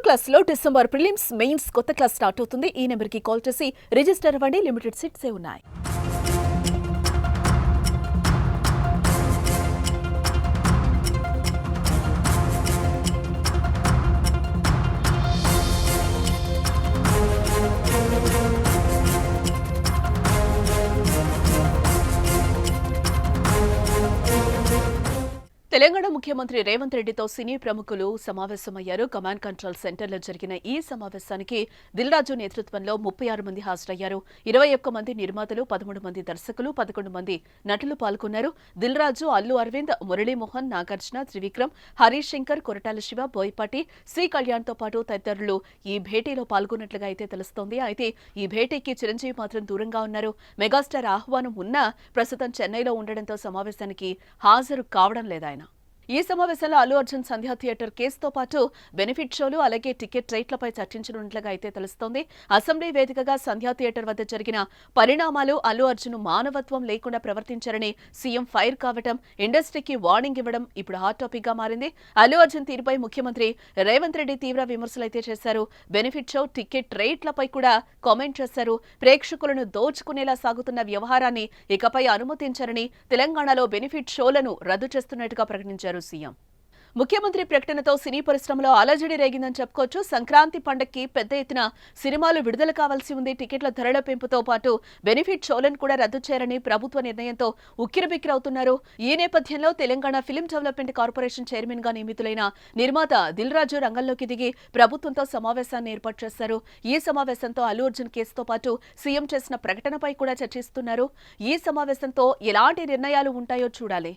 క్లాస్లో December prelims mains కొత్త class start అవుతుంది. ఈ నెంబర్కి కాల్ చేసి రిజిస్టర్ అవ్వండి. లిమిటెడ్ సీట్సే ఉన్నాయి. తెలంగాణ ముఖ్యమంత్రి రేవంత్ రెడ్డితో సినీ ప్రముఖులు సమావేశమయ్యారు. కమాండ్ కంట్రోల్ సెంటర్లో జరిగిన ఈ సమావేశానికి దిల్ రాజు నేతృత్వంలో 36 మంది హాజరయ్యారు. 21 మంది నిర్మాతలు, 13 మంది దర్శకులు, 11 మంది నటులు పాల్గొన్నారు. దిల్ రాజు, అల్లు అరవింద్, మురళీమోహన్, నాగార్జున, త్రివిక్రమ్, హరీష్ శంకర్, కొరటాల శివ, బోయపాటి, శ్రీ కళ్యాణ్తో పాటు తదితరులు ఈ భేటీలో పాల్గొన్నట్లుగా అయితే తెలుస్తోంది. అయితే ఈ భేటీకి చిరంజీవి మాత్రం దూరంగా ఉన్నారు. మెగాస్టార్ ఆహ్వానం ఉన్నా ప్రస్తుతం చెన్నైలో ఉండడంతో సమావేశానికి హాజరు కావడం లేదాయన. ఈ సమావేశంలో అల్లు అర్జున్ సంధ్యా థియేటర్ కేసుతో పాటు బెనిఫిట్ షోలు, అలాగే టికెట్ రేట్లపై చర్చించనున్నట్లుగా అయితే తెలుస్తోంది. అసెంబ్లీ వేదికగా సంధ్యా థియేటర్ వద్ద జరిగిన పరిణామాలు, అల్లు అర్జున్ మానవత్వం లేకుండా ప్రవర్తించారని సీఎం ఫైర్ కావడం, ఇండస్ట్రీకి వార్నింగ్ ఇవ్వడం ఇప్పుడు హాట్ టాపిక్ గా మారింది. అల్లు అర్జున్ తీరుపై ముఖ్యమంత్రి రేవంత్ రెడ్డి తీవ్ర విమర్శలైతే చేశారు. బెనిఫిట్ షో, టికెట్ రేట్లపై కూడా కామెంట్ చేశారు. ప్రేక్షకులను దోచుకునేలా సాగుతున్న వ్యవహారాన్ని ఇకపై అనుమతించారని, తెలంగాణలో బెనిఫిట్ షోలను రద్దు చేస్తున్నట్టుగా ప్రకటించారు సీఎం. ముఖ్యమంత్రి ప్రకటనతో సినీ పరిశ్రమలో అలజడి రేగిందని చెప్పుకోవచ్చు. సంక్రాంతి పండగకి పెద్ద ఎత్తున సినిమాలు విడుదల కావాల్సి ఉంది. టికెట్ల ధరల పెంపుతో పాటు బెనిఫిట్ షోలను కూడా రద్దు చేయాలని ప్రభుత్వ నిర్ణయంతో ఉక్కిరిబిక్కిరవుతున్నారు. ఈ నేపథ్యంలో Telangana film development corporation chairman గా నియమితులైన నిర్మాత దిల్ రాజు రంగంలోకి దిగి ప్రభుత్వంతో సమావేశాన్ని ఏర్పాటు చేశారు. ఈ సమావేశంతో అల్లు అర్జున్ కేసుతో పాటు సీఎం చేసిన ప్రకటనపై కూడా చర్చిస్తున్నారు. ఈ సమావేశంతో ఎలాంటి నిర్ణయాలు ఉంటాయో చూడాలి.